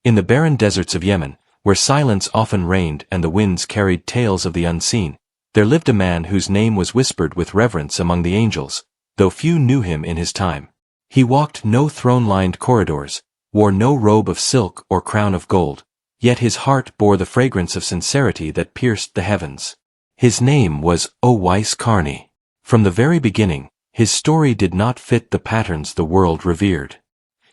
In the barren deserts of Yemen, where silence often reigned and the winds carried tales of the unseen, there lived a man whose name was whispered with reverence among the angels, though few knew him in his time. He walked no throne-lined corridors, wore no robe of silk or crown of gold, yet his heart bore the fragrance of sincerity that pierced the heavens. His name was Owais Qarni. From the very beginning, his story did not fit the patterns the world revered.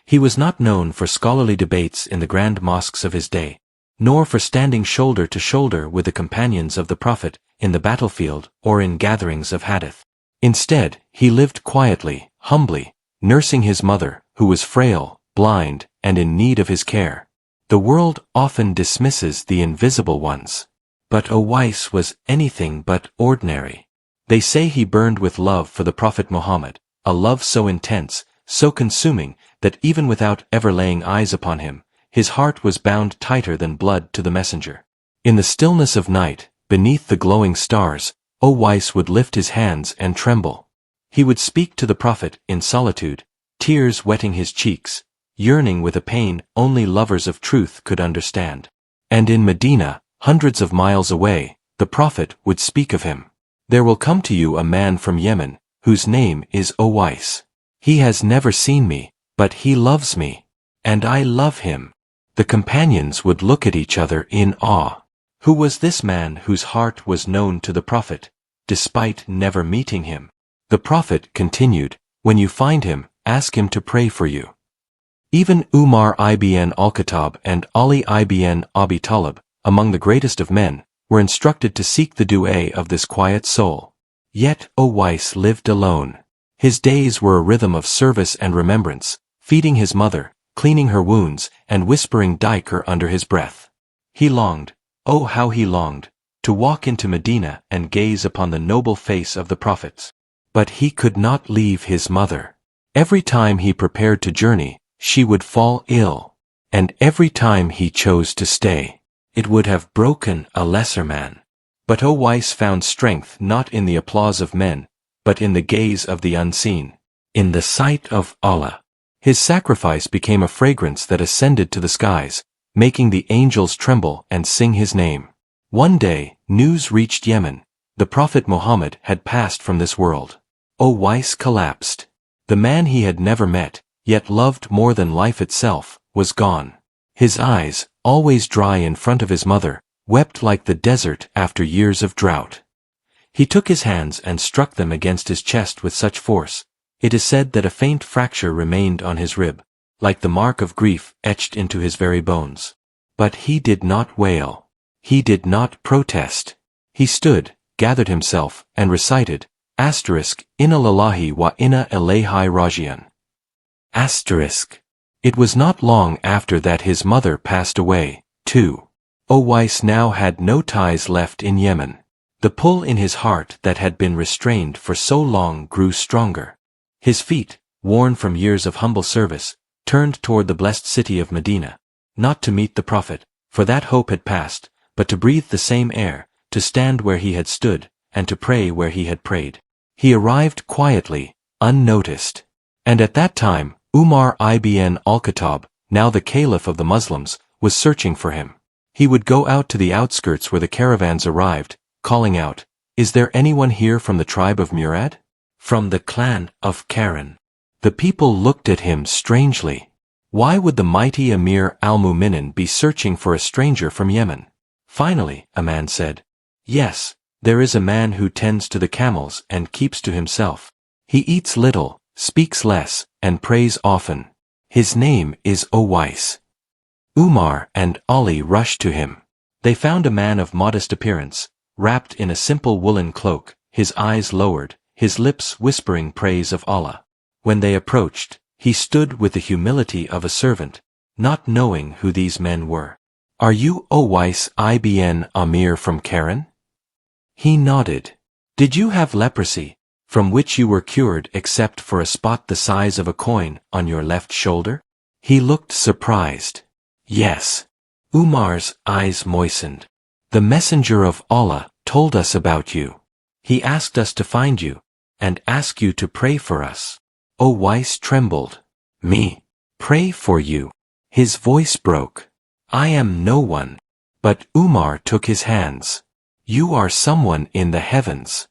He was not known for scholarly debates in the grand mosques of his day, nor for standing shoulder to shoulder with the companions of the Prophet in the battlefield or in gatherings of hadith. Instead, he lived quietly, humbly, nursing his mother, who was frail, blind, and in need of his care. The world often dismisses the invisible ones. But Owais was anything but ordinary. They say he burned with love for the Prophet Muhammad, a love so intense, so consuming, that even without ever laying eyes upon him, his heart was bound tighter than blood to the messenger. In the stillness of night, beneath the glowing stars, Owais would lift his hands and tremble. He would speak to the Prophet in solitude, tears wetting his cheeks, yearning with a pain only lovers of truth could understand. And in Medina, hundreds of miles away, the Prophet would speak of him. There will come to you a man from Yemen, whose name is Owais. He has never seen me, but he loves me. And I love him. The companions would look at each other in awe. Who was this man whose heart was known to the Prophet, despite never meeting him? The Prophet continued, when you find him, ask him to pray for you. Even Umar ibn al-Khattab and Ali ibn Abi Talib, among the greatest of men, were instructed to seek the du'a of this quiet soul. Yet Owais lived alone. His days were a rhythm of service and remembrance, feeding his mother, cleaning her wounds, and whispering dhikr under his breath. He longed, oh how he longed, to walk into Medina and gaze upon the noble face of the prophets. But he could not leave his mother. Every time he prepared to journey, she would fall ill. And every time he chose to stay, it would have broken a lesser man. But Owais found strength not in the applause of men, but in the gaze of the unseen, in the sight of Allah. His sacrifice became a fragrance that ascended to the skies, making the angels tremble and sing his name. One day, news reached Yemen. The Prophet Muhammad had passed from this world. Owais collapsed. The man he had never met, yet loved more than life itself, was gone. His eyes, always dry in front of his mother, wept like the desert after years of drought. He took his hands and struck them against his chest with such force. It is said that a faint fracture remained on his rib, like the mark of grief etched into his very bones. But he did not wail. He did not protest. He stood, gathered himself, and recited, Inna lillahi wa inna ilayhi raji'un. It was not long after that his mother passed away, too. Owais now had no ties left in Yemen. The pull in his heart that had been restrained for so long grew stronger. His feet, worn from years of humble service, turned toward the blessed city of Medina, not to meet the Prophet, for that hope had passed, but to breathe the same air, to stand where he had stood, and to pray where he had prayed. He arrived quietly, unnoticed. And at that time, Umar ibn al-Khattab, now the caliph of the Muslims, was searching for him. He would go out to the outskirts where the caravans arrived, calling out, Is there anyone here from the tribe of Murad? From the clan of Karen? The people looked at him strangely. Why would the mighty Emir al-Mu'minin be searching for a stranger from Yemen? Finally, a man said, Yes, there is a man who tends to the camels and keeps to himself. He eats little, speaks less, and prays often. His name is Owais. Umar and Ali rushed to him. They found a man of modest appearance, wrapped in a simple woolen cloak, his eyes lowered, his lips whispering praise of Allah. When they approached, he stood with the humility of a servant, not knowing who these men were. Are you Owais ibn Amir from Karen? He nodded. Did you have leprosy, from which you were cured except for a spot the size of a coin on your left shoulder? He looked surprised. Yes. Umar's eyes moistened. The messenger of Allah told us about you. He asked us to find you, and ask you to pray for us. Owais trembled. Me? Pray for you? His voice broke. I am no one. But Umar took his hands. You are someone in the heavens.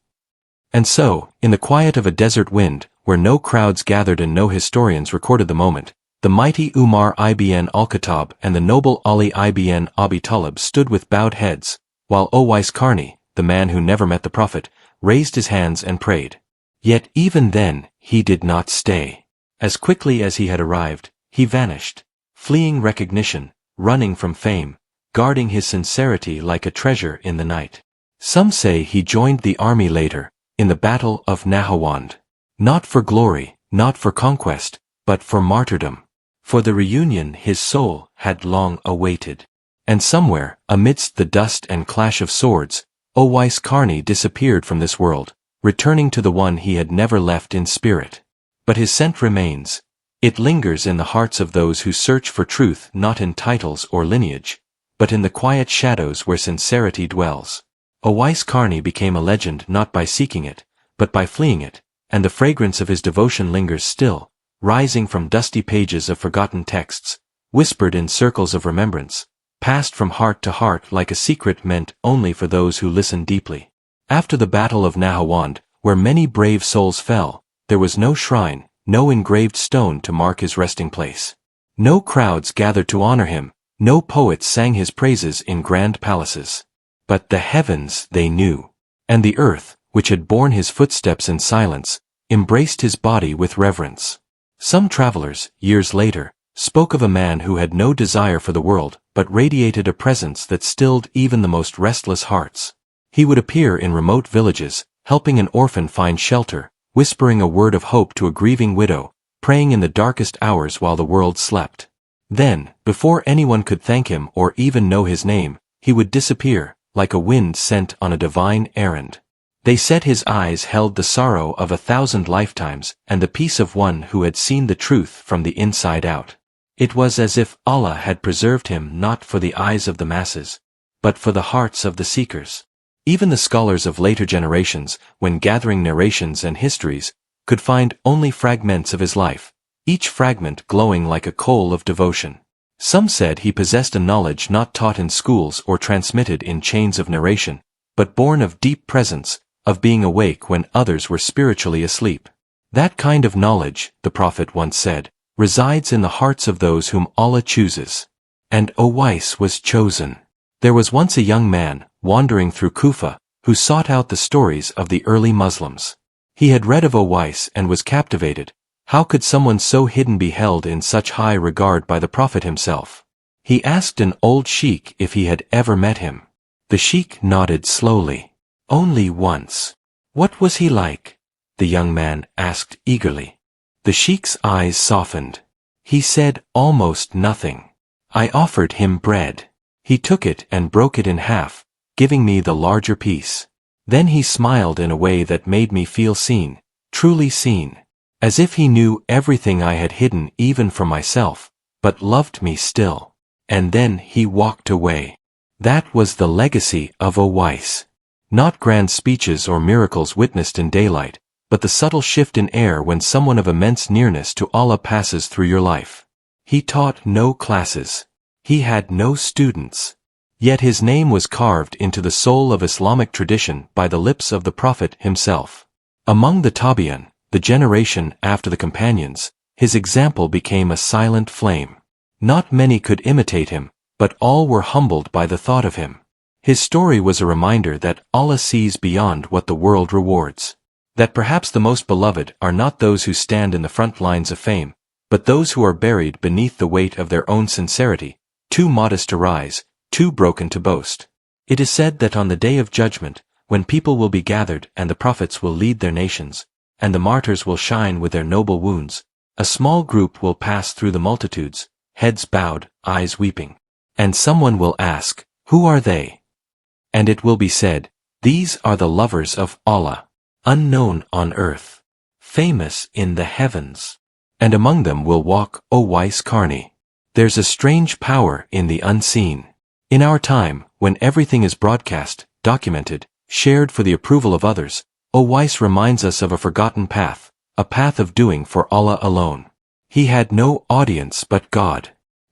And so, in the quiet of a desert wind, where no crowds gathered and no historians recorded the moment, the mighty Umar ibn al-Khattab and the noble Ali ibn Abi Talib stood with bowed heads, while Owais Qarni, the man who never met the Prophet, raised his hands and prayed. Yet even then, he did not stay. As quickly as he had arrived, he vanished, fleeing recognition, running from fame, guarding his sincerity like a treasure in the night. Some say he joined the army later, in the Battle of Nahawand. Not for glory, not for conquest, but for martyrdom. For the reunion his soul had long awaited. And somewhere, amidst the dust and clash of swords, Owais Qarni disappeared from this world, returning to the one he had never left in spirit. But his scent remains. It lingers in the hearts of those who search for truth not in titles or lineage, but in the quiet shadows where sincerity dwells. Owais Qarni became a legend not by seeking it, but by fleeing it, and the fragrance of his devotion lingers still, rising from dusty pages of forgotten texts, whispered in circles of remembrance, passed from heart to heart like a secret meant only for those who listen deeply. After the Battle of Nahawand, where many brave souls fell, there was no shrine, no engraved stone to mark his resting place. No crowds gathered to honor him, no poets sang his praises in grand palaces. But the heavens they knew, and the earth, which had borne his footsteps in silence, embraced his body with reverence. Some travelers, years later, spoke of a man who had no desire for the world, but radiated a presence that stilled even the most restless hearts. He would appear in remote villages, helping an orphan find shelter, whispering a word of hope to a grieving widow, praying in the darkest hours while the world slept. Then, before anyone could thank him or even know his name, he would disappear, like a wind sent on a divine errand. They said his eyes held the sorrow of 1,000 lifetimes and the peace of one who had seen the truth from the inside out. It was as if Allah had preserved him not for the eyes of the masses, but for the hearts of the seekers. Even the scholars of later generations, when gathering narrations and histories, could find only fragments of his life, each fragment glowing like a coal of devotion. Some said he possessed a knowledge not taught in schools or transmitted in chains of narration, but born of deep presence, of being awake when others were spiritually asleep. That kind of knowledge, the Prophet once said, resides in the hearts of those whom Allah chooses. And Owais was chosen. There was once a young man, wandering through Kufa, who sought out the stories of the early Muslims. He had read of Owais and was captivated. How could someone so hidden be held in such high regard by the Prophet himself? He asked an old sheikh if he had ever met him. The sheikh nodded slowly. Only once. What was he like? The young man asked eagerly. The sheikh's eyes softened. He said almost nothing. I offered him bread. He took it and broke it in half, giving me the larger piece. Then he smiled in a way that made me feel seen, truly seen. As if he knew everything I had hidden even from myself, but loved me still. And then he walked away. That was the legacy of Owais. Not grand speeches or miracles witnessed in daylight, but the subtle shift in air when someone of immense nearness to Allah passes through your life. He taught no classes. He had no students. Yet his name was carved into the soul of Islamic tradition by the lips of the Prophet himself. Among the Tabi'in, the generation after the companions, his example became a silent flame. Not many could imitate him, but all were humbled by the thought of him. His story was a reminder that Allah sees beyond what the world rewards. That perhaps the most beloved are not those who stand in the front lines of fame, but those who are buried beneath the weight of their own sincerity, too modest to rise, too broken to boast. It is said that on the day of judgment, when people will be gathered and the prophets will lead their nations, and the martyrs will shine with their noble wounds, a small group will pass through the multitudes, heads bowed, eyes weeping. And someone will ask, who are they? And it will be said, these are the lovers of Allah, unknown on earth, famous in the heavens. And among them will walk Owais Qarni. There's a strange power in the unseen. In our time, when everything is broadcast, documented, shared for the approval of others, Owais reminds us of a forgotten path, a path of doing for Allah alone. He had no audience but God.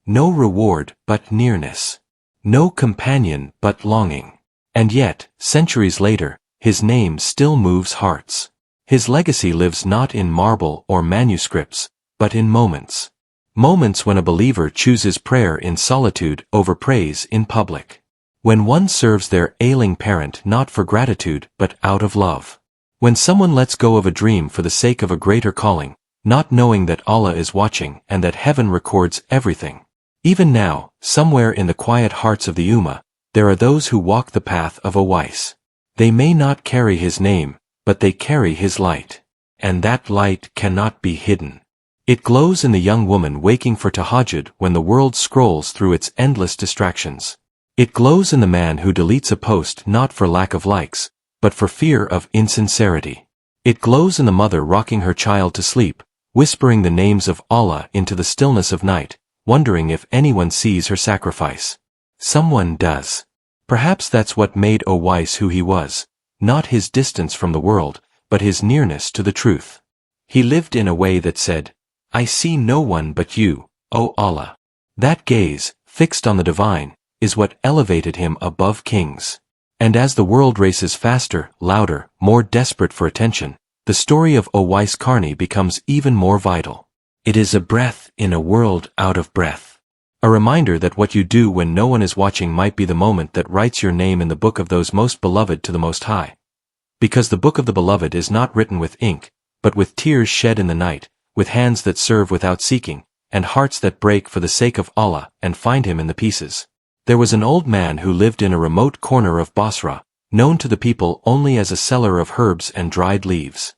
No reward but nearness. No companion but longing. And yet, centuries later, his name still moves hearts. His legacy lives not in marble or manuscripts, but in moments. Moments when a believer chooses prayer in solitude over praise in public. When one serves their ailing parent not for gratitude but out of love. When someone lets go of a dream for the sake of a greater calling, not knowing that Allah is watching and that heaven records everything. Even now, somewhere in the quiet hearts of the Ummah, there are those who walk the path of Owais. They may not carry his name, but they carry his light. And that light cannot be hidden. It glows in the young woman waking for tahajjud when the world scrolls through its endless distractions. It glows in the man who deletes a post not for lack of likes, but for fear of insincerity. It glows in the mother rocking her child to sleep, whispering the names of Allah into the stillness of night, wondering if anyone sees her sacrifice. Someone does. Perhaps that's what made Owais who he was, not his distance from the world, but his nearness to the truth. He lived in a way that said, I see no one but you, O Allah. That gaze, fixed on the divine, is what elevated him above kings. And as the world races faster, louder, more desperate for attention, the story of Owais Qarni becomes even more vital. It is a breath in a world out of breath. A reminder that what you do when no one is watching might be the moment that writes your name in the book of those most beloved to the Most High. Because the book of the beloved is not written with ink, but with tears shed in the night, with hands that serve without seeking, and hearts that break for the sake of Allah and find him in the pieces. There was an old man who lived in a remote corner of Basra, known to the people only as a seller of herbs and dried leaves.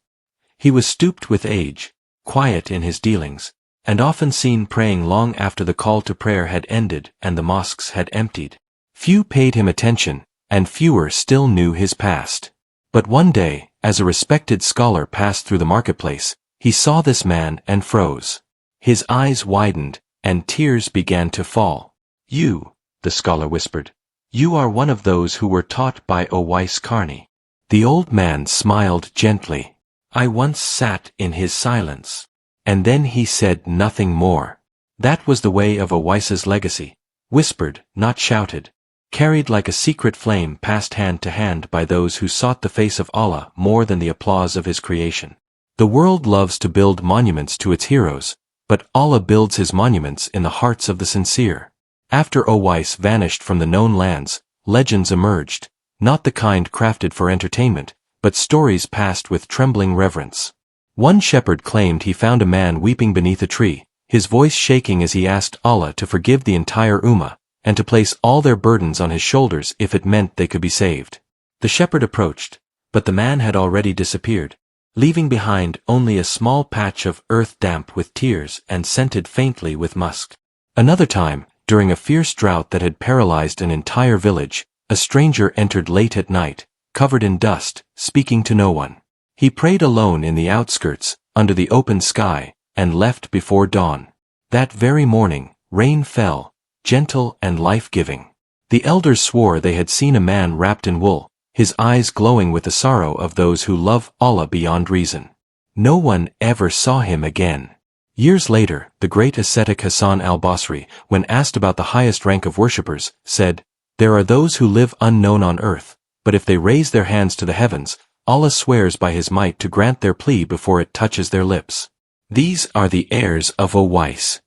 He was stooped with age, quiet in his dealings, and often seen praying long after the call to prayer had ended and the mosques had emptied. Few paid him attention, and fewer still knew his past. But one day, as a respected scholar passed through the marketplace, he saw this man and froze. His eyes widened, and tears began to fall. You, the scholar whispered, you are one of those who were taught by Owais Qarni. The old man smiled gently. I once sat in his silence. And then he said nothing more. That was the way of Owais's legacy. Whispered, not shouted. Carried like a secret flame passed hand to hand by those who sought the face of Allah more than the applause of his creation. The world loves to build monuments to its heroes, but Allah builds his monuments in the hearts of the sincere. After Owais vanished from the known lands, legends emerged, not the kind crafted for entertainment, but stories passed with trembling reverence. One shepherd claimed he found a man weeping beneath a tree, his voice shaking as he asked Allah to forgive the entire Ummah, and to place all their burdens on his shoulders if it meant they could be saved. The shepherd approached, but the man had already disappeared, leaving behind only a small patch of earth damp with tears and scented faintly with musk. Another time, during a fierce drought that had paralyzed an entire village, a stranger entered late at night, covered in dust, speaking to no one. He prayed alone in the outskirts, under the open sky, and left before dawn. That very morning, rain fell, gentle and life-giving. The elders swore they had seen a man wrapped in wool, his eyes glowing with the sorrow of those who love Allah beyond reason. No one ever saw him again. Years later, the great ascetic Hassan al-Basri, when asked about the highest rank of worshippers, said, There are those who live unknown on earth, but if they raise their hands to the heavens, Allah swears by his might to grant their plea before it touches their lips. These are the heirs of Owais.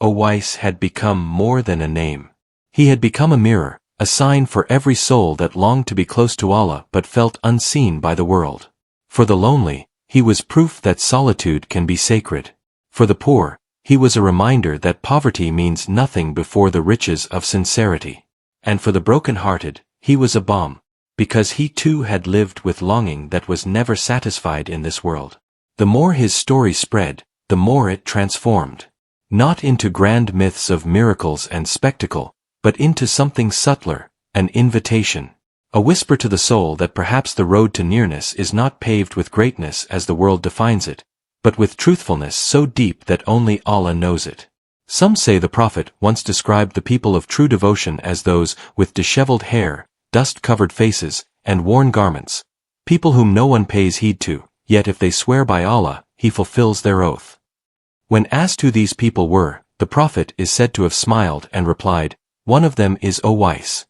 Owais had become more than a name. He had become a mirror, a sign for every soul that longed to be close to Allah but felt unseen by the world. For the lonely, he was proof that solitude can be sacred. For the poor, he was a reminder that poverty means nothing before the riches of sincerity. And for the broken-hearted, he was a balm, because he too had lived with longing that was never satisfied in this world. The more his story spread, the more it transformed. Not into grand myths of miracles and spectacle, but into something subtler, an invitation. A whisper to the soul that perhaps the road to nearness is not paved with greatness as the world defines it, but with truthfulness so deep that only Allah knows it. Some say the Prophet once described the people of true devotion as those with disheveled hair, dust-covered faces, and worn garments, people whom no one pays heed to, yet if they swear by Allah, He fulfills their oath. When asked who these people were, the the Prophet is said to have smiled and replied, "One of them is Owais."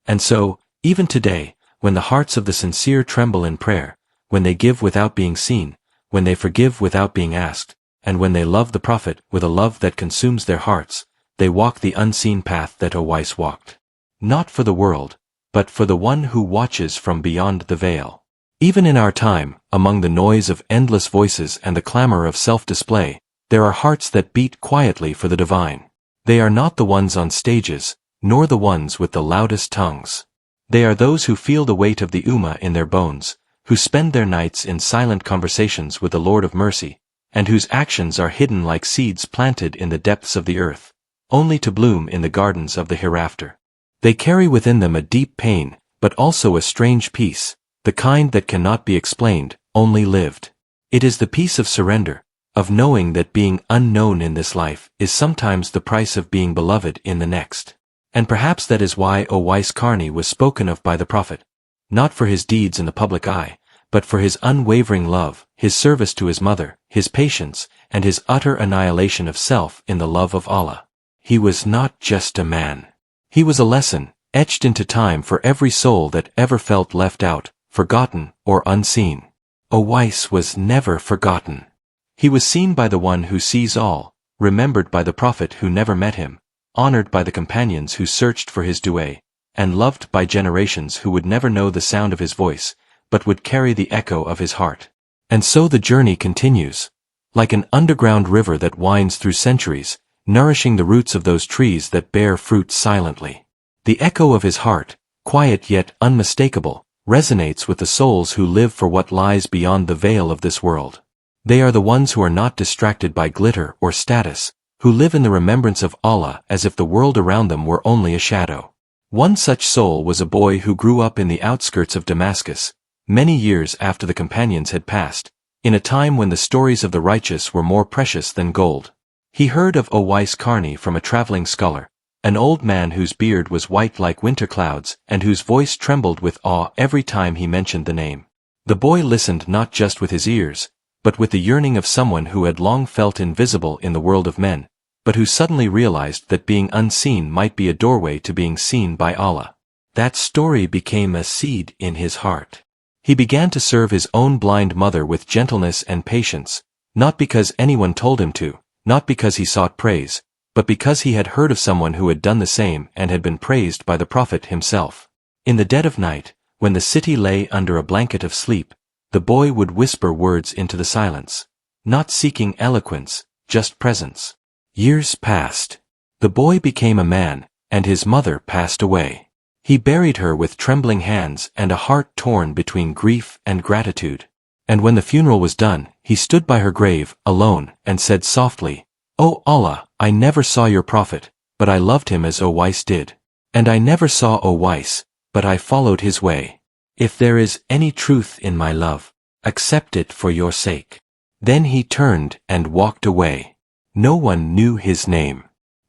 And so, even today, when the hearts of the sincere tremble in prayer, when they give without being seen, when they forgive without being asked, and when they love the Prophet with a love that consumes their hearts, they walk the unseen path that Owais walked. Not for the world, but for the one who watches from beyond the veil. Even in our time, among the noise of endless voices and the clamor of self-display, there are hearts that beat quietly for the divine. They are not the ones on stages, nor the ones with the loudest tongues. They are those who feel the weight of the Ummah in their bones, who spend their nights in silent conversations with the Lord of Mercy, and whose actions are hidden like seeds planted in the depths of the earth, only to bloom in the gardens of the hereafter. They carry within them a deep pain, but also a strange peace, the kind that cannot be explained, only lived. It is the peace of surrender, of knowing that being unknown in this life is sometimes the price of being beloved in the next. And perhaps that is why Owais Qarni was spoken of by the Prophet, not for his deeds in the public eye, but for his unwavering love, his service to his mother, his patience, and his utter annihilation of self in the love of Allah. He was not just a man. He was a lesson, etched into time for every soul that ever felt left out, forgotten, or unseen. Owais was never forgotten. He was seen by the one who sees all, remembered by the Prophet who never met him, honored by the companions who searched for his du'a, and loved by generations who would never know the sound of his voice, but would carry the echo of his heart. And so the journey continues, like an underground river that winds through centuries, nourishing the roots of those trees that bear fruit silently. The echo of his heart, quiet yet unmistakable, resonates with the souls who live for what lies beyond the veil of this world. They are the ones who are not distracted by glitter or status, who live in the remembrance of Allah as if the world around them were only a shadow. One such soul was a boy who grew up in the outskirts of Damascus, many years after the companions had passed, in a time when the stories of the righteous were more precious than gold. He heard of Owais Qarni from a traveling scholar, an old man whose beard was white like winter clouds and whose voice trembled with awe every time he mentioned the name. The boy listened not just with his ears, but with the yearning of someone who had long felt invisible in the world of men, but who suddenly realized that being unseen might be a doorway to being seen by Allah. That story became a seed in his heart. He began to serve his own blind mother with gentleness and patience, not because anyone told him to, not because he sought praise, but because he had heard of someone who had done the same and had been praised by the Prophet himself. In the dead of night, when the city lay under a blanket of sleep, the boy would whisper words into the silence, not seeking eloquence, just presence. Years passed. The boy became a man, and his mother passed away. He buried her with trembling hands and a heart torn between grief and gratitude. And when the funeral was done, he stood by her grave, alone, and said softly, "O Allah, I never saw your Prophet, but I loved him as Owais did. And I never saw Owais, but I followed his way. If there is any truth in my love, accept it for your sake." Then he turned and walked away. No one knew his name.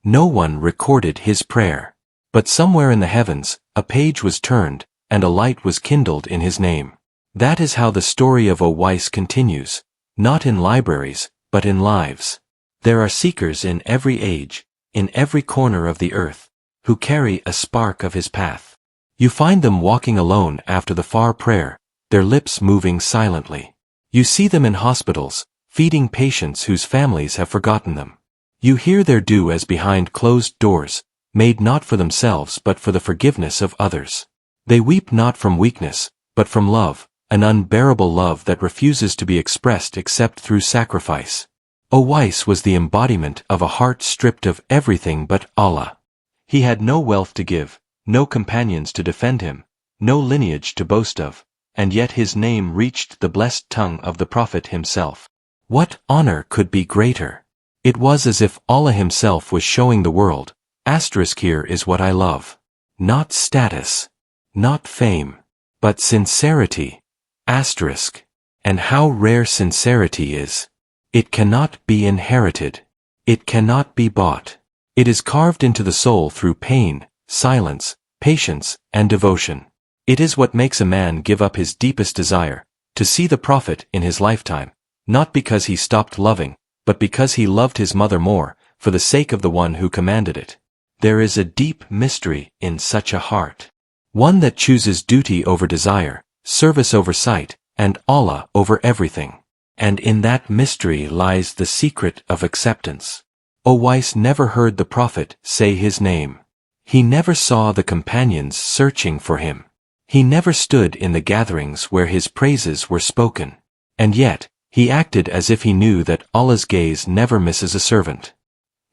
No one recorded his prayer. But somewhere in the heavens, a page was turned, and a light was kindled in his name. That is how the story of Owais continues, not in libraries, but in lives. There are seekers in every age, in every corner of the earth, who carry a spark of his path. You find them walking alone after the far prayer, their lips moving silently. You see them in hospitals, feeding patients whose families have forgotten them. You hear their due as behind closed doors, made not for themselves but for the forgiveness of others. They weep not from weakness, but from love, an unbearable love that refuses to be expressed except through sacrifice. Owais was the embodiment of a heart stripped of everything but Allah. He had no wealth to give, no companions to defend him, no lineage to boast of, and yet his name reached the blessed tongue of the Prophet himself. What honor could be greater? It was as if Allah himself was showing the world, here is what I love. Not status, not fame, but sincerity. And how rare sincerity is. It cannot be inherited. It cannot be bought. It is carved into the soul through pain, silence, patience, and devotion. It is what makes a man give up his deepest desire, to see the Prophet in his lifetime, not because he stopped loving, but because he loved his mother more, for the sake of the one who commanded it. There is a deep mystery in such a heart. One that chooses duty over desire, service over sight, and Allah over everything. And in that mystery lies the secret of acceptance. Owais never heard the Prophet say his name. He never saw the companions searching for him. He never stood in the gatherings where his praises were spoken. And yet, he acted as if he knew that Allah's gaze never misses a servant.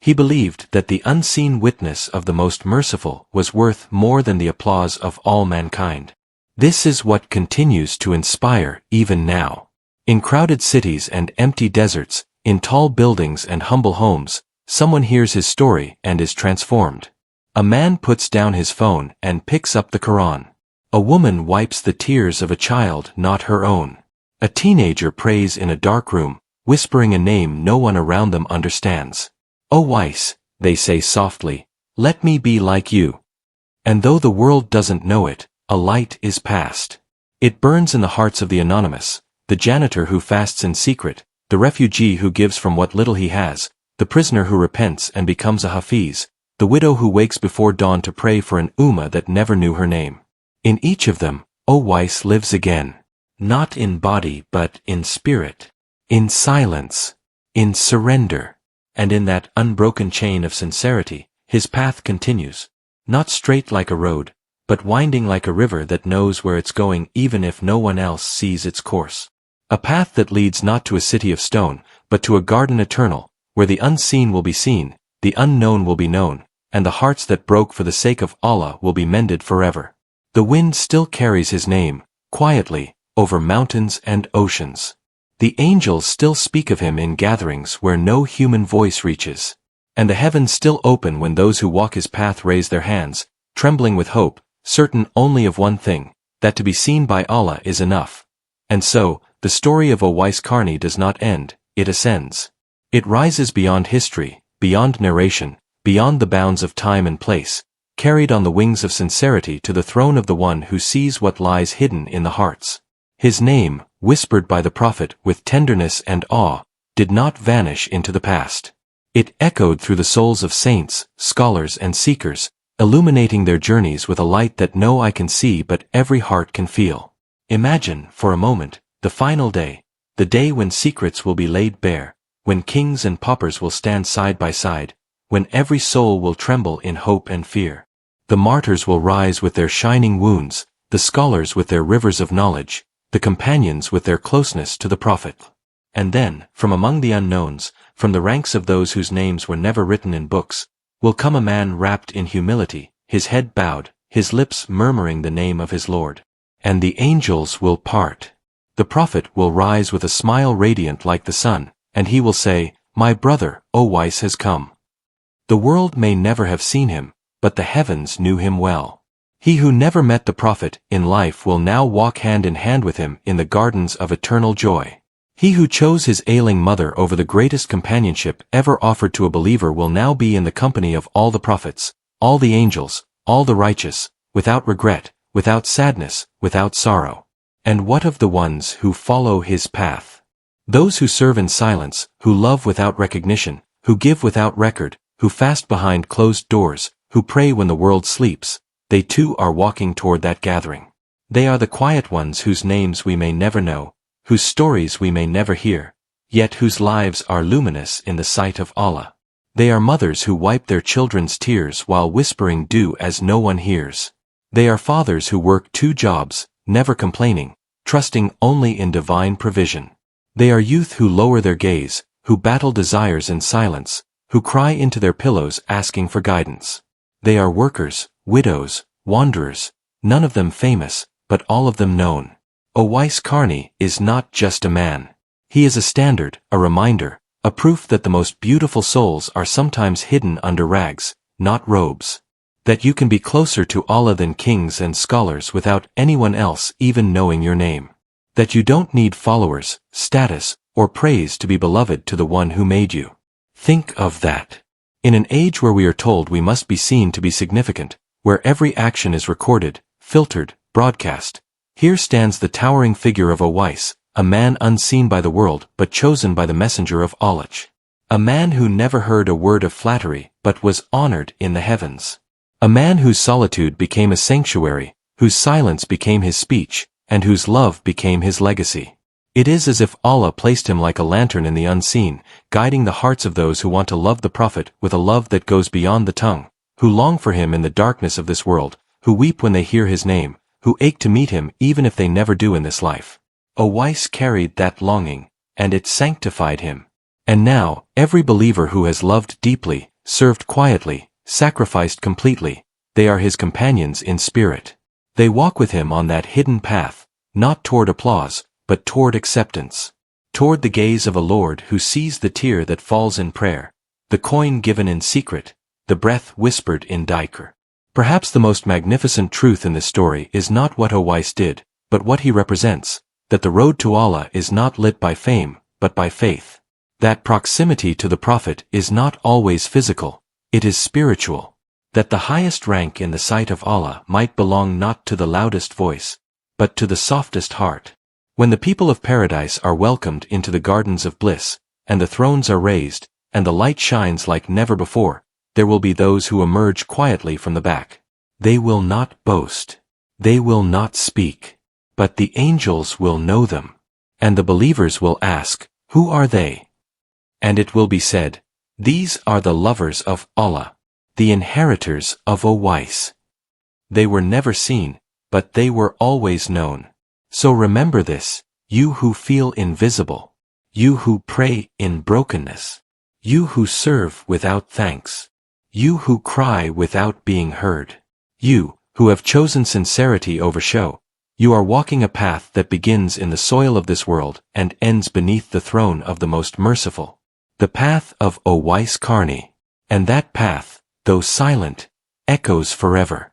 He believed that the unseen witness of the Most Merciful was worth more than the applause of all mankind. This is what continues to inspire even now. In crowded cities and empty deserts, in tall buildings and humble homes, someone hears his story and is transformed. A man puts down his phone and picks up the Quran. A woman wipes the tears of a child not her own. A teenager prays in a dark room, whispering a name no one around them understands. Owais, they say softly, let me be like you. And though the world doesn't know it, a light is passed. It burns in the hearts of the anonymous, the janitor who fasts in secret, the refugee who gives from what little he has, the prisoner who repents and becomes a hafiz, the widow who wakes before dawn to pray for an ummah that never knew her name. In each of them, Owais lives again. Not in body but in spirit. In silence. In surrender. And in that unbroken chain of sincerity, his path continues. Not straight like a road, but winding like a river that knows where it's going even if no one else sees its course. A path that leads not to a city of stone, but to a garden eternal, where the unseen will be seen, the unknown will be known, and the hearts that broke for the sake of Allah will be mended forever. The wind still carries his name, quietly, over mountains and oceans. The angels still speak of him in gatherings where no human voice reaches. And the heavens still open when those who walk his path raise their hands, trembling with hope, certain only of one thing, that to be seen by Allah is enough. And so, the story of Owais Qarni does not end, it ascends. It rises beyond history, beyond narration, beyond the bounds of time and place, carried on the wings of sincerity to the throne of the one who sees what lies hidden in the hearts. His name, whispered by the Prophet with tenderness and awe, did not vanish into the past. It echoed through the souls of saints, scholars and seekers, illuminating their journeys with a light that no eye can see but every heart can feel. Imagine, for a moment, the final day, the day when secrets will be laid bare, when kings and paupers will stand side by side, when every soul will tremble in hope and fear. The martyrs will rise with their shining wounds, the scholars with their rivers of knowledge, the companions with their closeness to the Prophet. And then, from among the unknowns, from the ranks of those whose names were never written in books, will come a man wrapped in humility, his head bowed, his lips murmuring the name of his Lord. And the angels will part. The Prophet will rise with a smile radiant like the sun, and he will say, "My brother, Owais has come." The world may never have seen him, but the heavens knew him well. He who never met the Prophet in life will now walk hand in hand with him in the gardens of eternal joy. He who chose his ailing mother over the greatest companionship ever offered to a believer will now be in the company of all the prophets, all the angels, all the righteous, without regret, without sadness, without sorrow. And what of the ones who follow his path? Those who serve in silence, who love without recognition, who give without record, who fast behind closed doors, who pray when the world sleeps, they too are walking toward that gathering. They are the quiet ones whose names we may never know, whose stories we may never hear, yet whose lives are luminous in the sight of Allah. They are mothers who wipe their children's tears while whispering "do" as no one hears. They are fathers who work 2 jobs, never complaining, trusting only in divine provision. They are youth who lower their gaze, who battle desires in silence, who cry into their pillows asking for guidance. They are workers, widows, wanderers, none of them famous, but all of them known. Owais Qarni is not just a man. He is a standard, a reminder, a proof that the most beautiful souls are sometimes hidden under rags, not robes. That you can be closer to Allah than kings and scholars without anyone else even knowing your name. That you don't need followers, status, or praise to be beloved to the one who made you. Think of that. In an age where we are told we must be seen to be significant, where every action is recorded, filtered, broadcast, here stands the towering figure of Owais, a man unseen by the world but chosen by the messenger of Allah. A man who never heard a word of flattery, but was honored in the heavens. A man whose solitude became a sanctuary, whose silence became his speech, and whose love became his legacy. It is as if Allah placed him like a lantern in the unseen, guiding the hearts of those who want to love the Prophet with a love that goes beyond the tongue, who long for him in the darkness of this world, who weep when they hear his name, who ache to meet him even if they never do in this life. Owais carried that longing, and it sanctified him. And now, every believer who has loved deeply, served quietly, sacrificed completely, they are his companions in spirit. They walk with him on that hidden path, not toward applause, but toward acceptance. Toward the gaze of a Lord who sees the tear that falls in prayer, the coin given in secret, the breath whispered in dhikr. Perhaps the most magnificent truth in this story is not what Owais did, but what he represents, that the road to Allah is not lit by fame, but by faith. That proximity to the Prophet is not always physical, it is spiritual. That the highest rank in the sight of Allah might belong not to the loudest voice, but to the softest heart. When the people of paradise are welcomed into the gardens of bliss, and the thrones are raised, and the light shines like never before, there will be those who emerge quietly from the back. They will not boast. They will not speak. But the angels will know them. And the believers will ask, "Who are they?" And it will be said, "These are the lovers of Allah, the inheritors of Owais." They were never seen, but they were always known. So remember this, you who feel invisible, you who pray in brokenness, you who serve without thanks, you who cry without being heard, you who have chosen sincerity over show. You are walking a path that begins in the soil of this world and ends beneath the throne of the Most Merciful. The path of Owais Qarni. And that path, though silent, echoes forever.